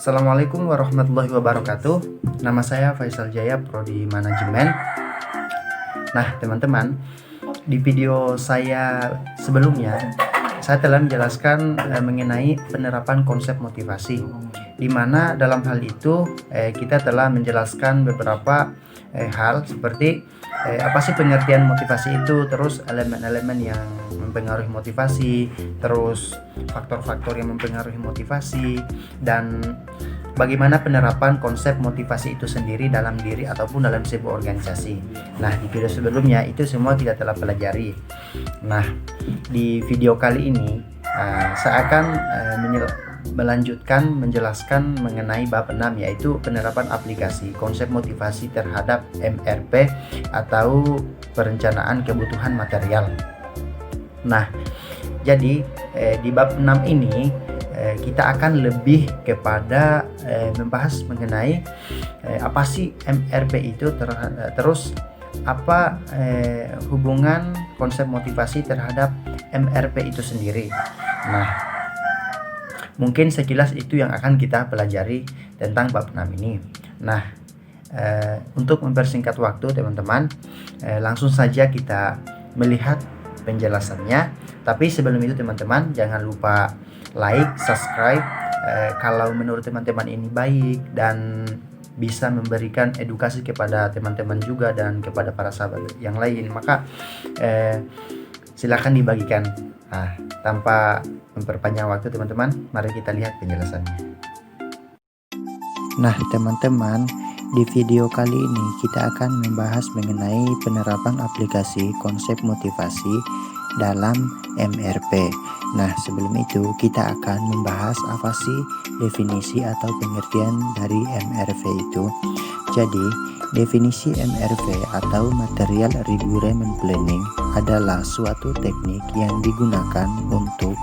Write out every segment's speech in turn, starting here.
Assalamualaikum warahmatullahi wabarakatuh. Nama saya Faisal Jaya, Prodi Manajemen. Nah, teman-teman, di video saya sebelumnya saya telah menjelaskan mengenai penerapan konsep motivasi, di mana dalam hal itu kita telah menjelaskan beberapa hal seperti apa sih pengertian motivasi itu, terus elemen-elemen yang mempengaruhi motivasi, terus faktor-faktor yang mempengaruhi motivasi, dan bagaimana penerapan konsep motivasi itu sendiri dalam diri ataupun dalam sebuah organisasi. Nah, di video sebelumnya itu semua kita telah pelajari. Nah, di video kali ini saya akan melanjutkan menjelaskan mengenai bab 6, yaitu penerapan aplikasi konsep motivasi terhadap MRP atau perencanaan kebutuhan material. Nah, jadi di bab 6 ini kita akan lebih kepada membahas mengenai apa sih MRP itu, terus apa hubungan konsep motivasi terhadap MRP itu sendiri. Nah, mungkin sekilas itu yang akan kita pelajari tentang bab 6 ini. Nah, untuk mempersingkat waktu teman-teman, langsung saja kita melihat penjelasannya. Tapi sebelum itu teman-teman, jangan lupa like, subscribe kalau menurut teman-teman ini baik dan bisa memberikan edukasi kepada teman-teman juga dan kepada para sahabat yang lain, maka silakan dibagikan. Nah, tanpa memperpanjang waktu teman-teman, mari kita lihat penjelasannya. Nah teman-teman, di video kali ini kita akan membahas mengenai penerapan aplikasi konsep motivasi dalam MRP. Nah, sebelum itu kita akan membahas apa sih definisi atau pengertian dari MRP itu. Jadi, definisi MRP atau Material Requirement Planning adalah suatu teknik yang digunakan untuk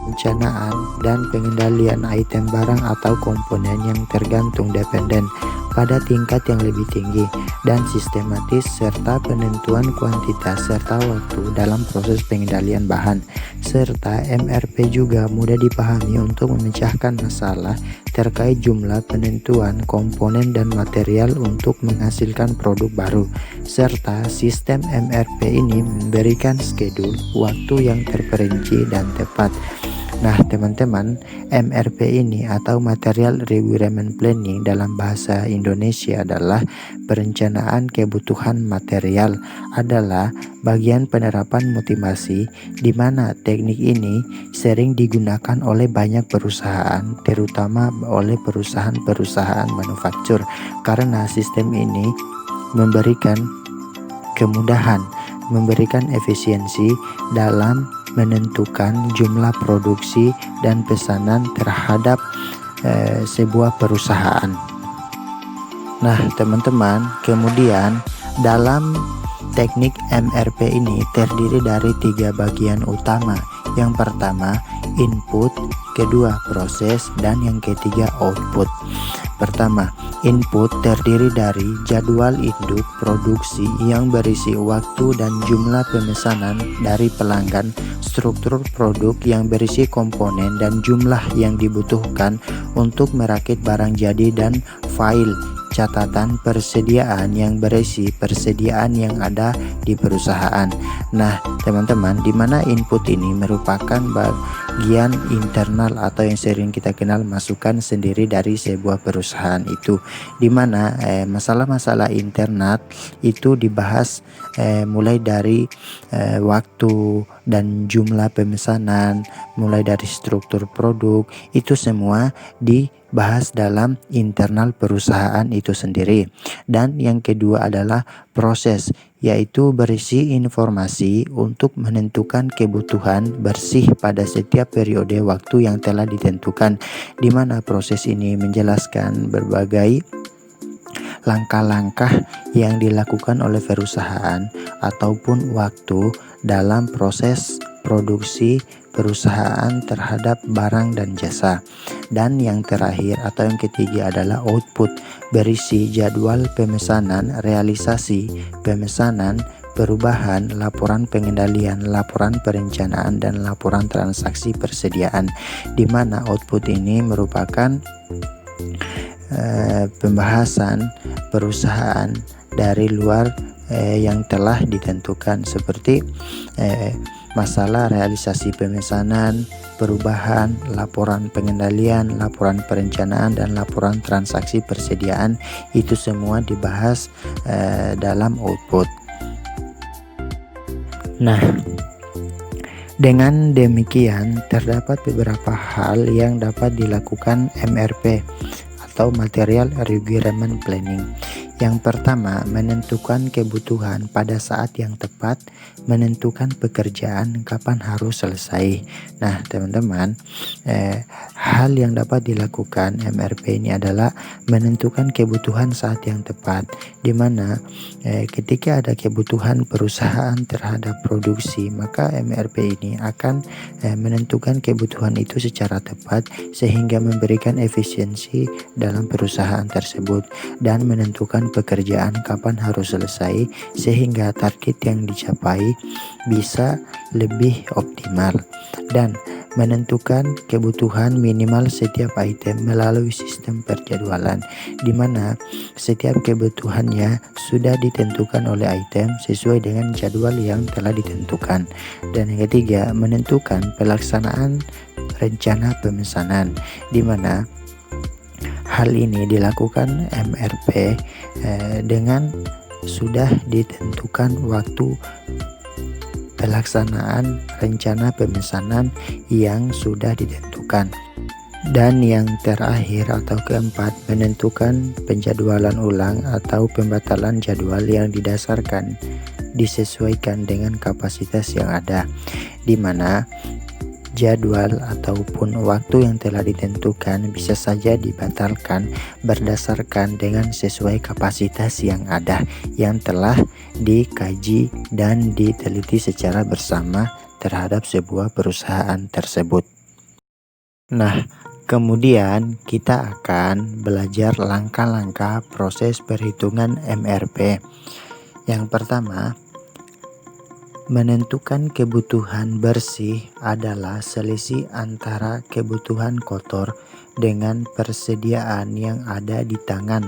perencanaan dan pengendalian item barang atau komponen yang tergantung dependen pada tingkat yang lebih tinggi dan sistematis, serta penentuan kuantitas serta waktu dalam proses pengendalian bahan. Serta MRP juga mudah dipahami untuk memecahkan masalah terkait jumlah penentuan komponen dan material untuk menghasilkan produk baru. Serta sistem MRP ini memberikan schedule waktu yang terperinci dan tepat. Nah teman-teman, MRP ini atau Material Requirement Planning dalam bahasa Indonesia adalah perencanaan kebutuhan material, adalah bagian penerapan motivasi di mana teknik ini sering digunakan oleh banyak perusahaan, terutama oleh perusahaan-perusahaan manufaktur, karena sistem ini memberikan kemudahan, memberikan efisiensi dalam menentukan jumlah produksi dan pesanan terhadap sebuah perusahaan. Nah teman-teman, kemudian dalam teknik MRP ini terdiri dari 3 bagian utama. Yang pertama input, kedua proses, dan yang ketiga output. Pertama, input terdiri dari jadwal induk produksi yang berisi waktu dan jumlah pemesanan dari pelanggan, struktur produk yang berisi komponen dan jumlah yang dibutuhkan untuk merakit barang jadi, dan file catatan persediaan yang berisi persediaan yang ada di perusahaan. Nah teman-teman, di mana input ini merupakan bagian internal atau yang sering kita kenal masukan sendiri dari sebuah perusahaan itu, di mana masalah-masalah internal itu dibahas mulai dari waktu dan jumlah pemesanan, mulai dari struktur produk, itu semua dibahas dalam internal perusahaan itu sendiri. Dan yang kedua adalah proses, yaitu berisi informasi untuk menentukan kebutuhan bersih pada setiap periode waktu yang telah ditentukan, di mana proses ini menjelaskan berbagai langkah-langkah yang dilakukan oleh perusahaan ataupun waktu dalam proses produksi perusahaan terhadap barang dan jasa. Dan yang terakhir atau yang ketiga adalah output, berisi jadwal pemesanan, realisasi pemesanan, perubahan, laporan pengendalian, laporan perencanaan, dan laporan transaksi persediaan, di mana output ini merupakan pembahasan perusahaan dari luar yang telah ditentukan, seperti masalah realisasi pemesanan, perubahan, laporan pengendalian, laporan perencanaan, dan laporan transaksi persediaan. Itu semua dibahas dalam output. Nah, dengan demikian terdapat beberapa hal yang dapat dilakukan MRP atau Material Requirement Planning. Yang pertama, menentukan kebutuhan pada saat yang tepat, menentukan pekerjaan kapan harus selesai. Nah, teman-teman, hal yang dapat dilakukan MRP ini adalah menentukan kebutuhan saat yang tepat, di mana ketika ada kebutuhan perusahaan terhadap produksi, maka MRP ini akan menentukan kebutuhan itu secara tepat sehingga memberikan efisiensi dalam perusahaan tersebut, dan menentukan pekerjaan kapan harus selesai sehingga target yang dicapai bisa lebih optimal, dan menentukan kebutuhan minimal setiap item melalui sistem perjadwalan, di mana setiap kebutuhannya sudah ditentukan oleh item sesuai dengan jadwal yang telah ditentukan. Dan yang ketiga, menentukan pelaksanaan rencana pemesanan, di mana hal ini dilakukan MRP dengan sudah ditentukan waktu pelaksanaan rencana pemesanan yang sudah ditentukan. Dan yang terakhir atau keempat, menentukan penjadwalan ulang atau pembatalan jadwal yang disesuaikan dengan kapasitas yang ada, di mana jadwal ataupun waktu yang telah ditentukan bisa saja dibatalkan berdasarkan dengan sesuai kapasitas yang ada, yang telah dikaji dan diteliti secara bersama terhadap sebuah perusahaan tersebut. Nah, kemudian kita akan belajar langkah-langkah proses perhitungan MRP. Yang pertama, menentukan kebutuhan bersih adalah selisih antara kebutuhan kotor dengan persediaan yang ada di tangan.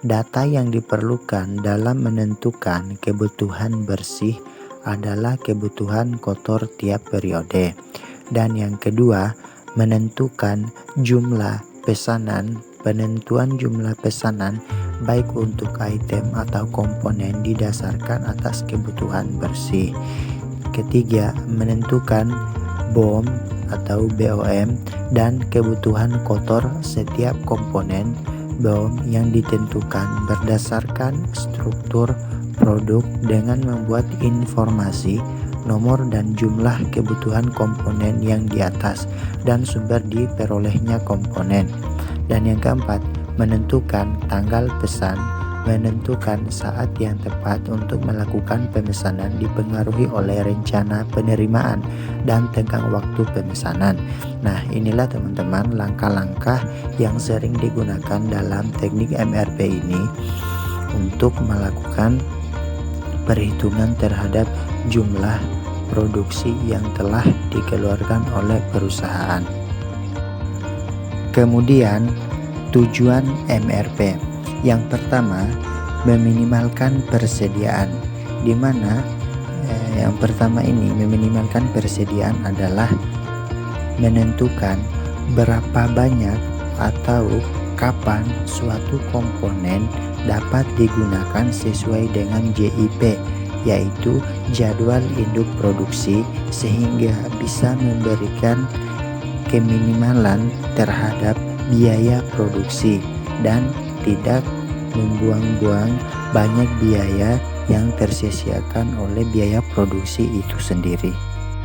Data yang diperlukan dalam menentukan kebutuhan bersih adalah kebutuhan kotor tiap periode. Dan yang kedua, menentukan jumlah pesanan. Penentuan jumlah pesanan baik untuk item atau komponen didasarkan atas kebutuhan bersih. Ketiga, menentukan BOM atau BOM dan kebutuhan kotor setiap komponen BOM yang ditentukan berdasarkan struktur produk dengan membuat informasi nomor dan jumlah kebutuhan komponen yang di atas dan sumber diperolehnya komponen. Dan yang keempat, menentukan tanggal pesan. Menentukan saat yang tepat untuk melakukan pemesanan dipengaruhi oleh rencana penerimaan dan tenggang waktu pemesanan. Nah, inilah teman-teman langkah-langkah yang sering digunakan dalam teknik MRP ini untuk melakukan perhitungan terhadap jumlah produksi yang telah dikeluarkan oleh perusahaan. Kemudian tujuan MRP. Yang pertama, meminimalkan persediaan, di mana yang pertama ini meminimalkan persediaan adalah menentukan berapa banyak atau kapan suatu komponen dapat digunakan sesuai dengan JIP, yaitu jadwal induk produksi, sehingga bisa memberikan keminimalan terhadap biaya produksi dan tidak membuang-buang banyak biaya yang tersia-siakan oleh biaya produksi itu sendiri.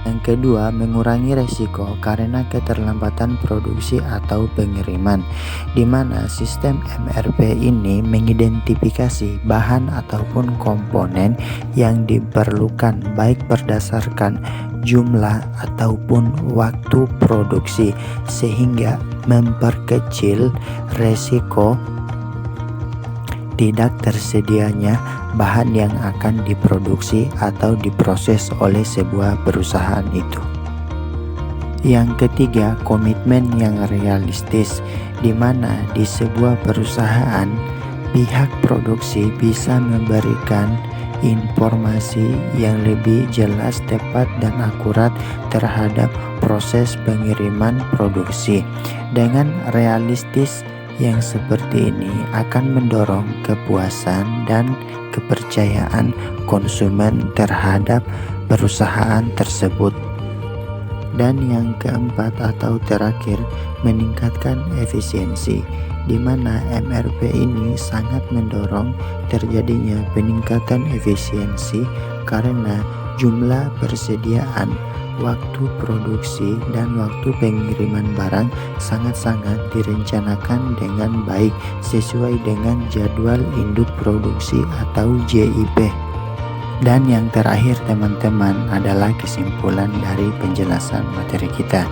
Yang kedua, mengurangi resiko karena keterlambatan produksi atau pengiriman, di mana sistem MRP ini mengidentifikasi bahan ataupun komponen yang diperlukan baik berdasarkan jumlah ataupun waktu produksi, sehingga memperkecil resiko tidak tersedianya bahan yang akan diproduksi atau diproses oleh sebuah perusahaan itu. Yang ketiga, komitmen yang realistis, di mana di sebuah perusahaan pihak produksi bisa memberikan informasi yang lebih jelas, tepat, dan akurat terhadap proses pengiriman produksi. Dengan realistis yang seperti ini akan mendorong kepuasan dan kepercayaan konsumen terhadap perusahaan tersebut. Dan yang keempat atau terakhir, meningkatkan efisiensi, di mana MRP ini sangat mendorong terjadinya peningkatan efisiensi karena jumlah persediaan, waktu produksi, dan waktu pengiriman barang sangat-sangat direncanakan dengan baik sesuai dengan jadwal induk produksi atau JIP. Dan yang terakhir teman-teman adalah kesimpulan dari penjelasan materi kita.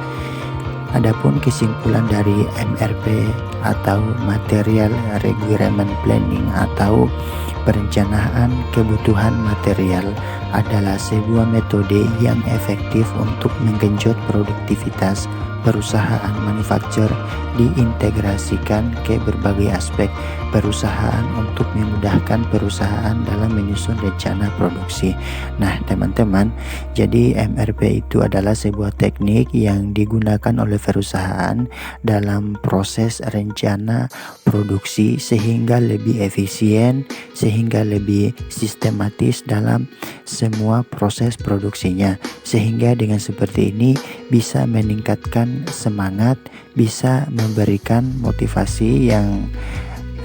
Adapun kesimpulan dari MRP atau Material Requirement Planning atau perencanaan kebutuhan material adalah sebuah metode yang efektif untuk menggenjot produktivitas perusahaan manufaktur, diintegrasikan ke berbagai aspek perusahaan untuk memudahkan perusahaan dalam menyusun rencana produksi. Nah teman-teman, jadi MRP itu adalah sebuah teknik yang digunakan oleh perusahaan dalam proses rencana produksi sehingga lebih efisien, sehingga lebih sistematis dalam semua proses produksinya, sehingga dengan seperti ini bisa meningkatkan semangat, bisa memberikan motivasi yang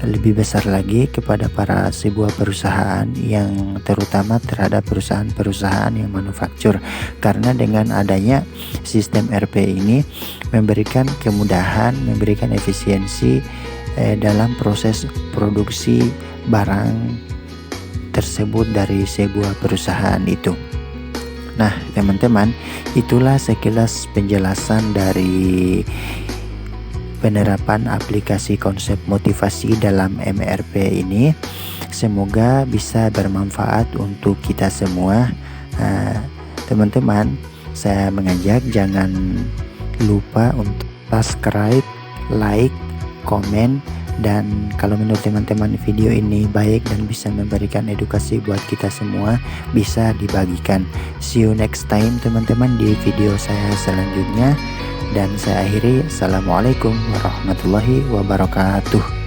lebih besar lagi kepada para sebuah perusahaan, yang terutama terhadap perusahaan-perusahaan yang manufaktur, karena dengan adanya sistem RP ini memberikan kemudahan, memberikan efisiensi dalam proses produksi barang tersebut dari sebuah perusahaan itu. Nah teman-teman, itulah sekilas penjelasan dari penerapan aplikasi konsep motivasi dalam MRP ini. Semoga bisa bermanfaat untuk kita semua. Teman-teman, saya mengajak jangan lupa untuk subscribe, like, komen, dan kalau menurut teman-teman video ini baik dan bisa memberikan edukasi buat kita semua, bisa dibagikan. See you next time teman-teman di video saya selanjutnya, dan saya akhiri. Assalamualaikum warahmatullahi wabarakatuh.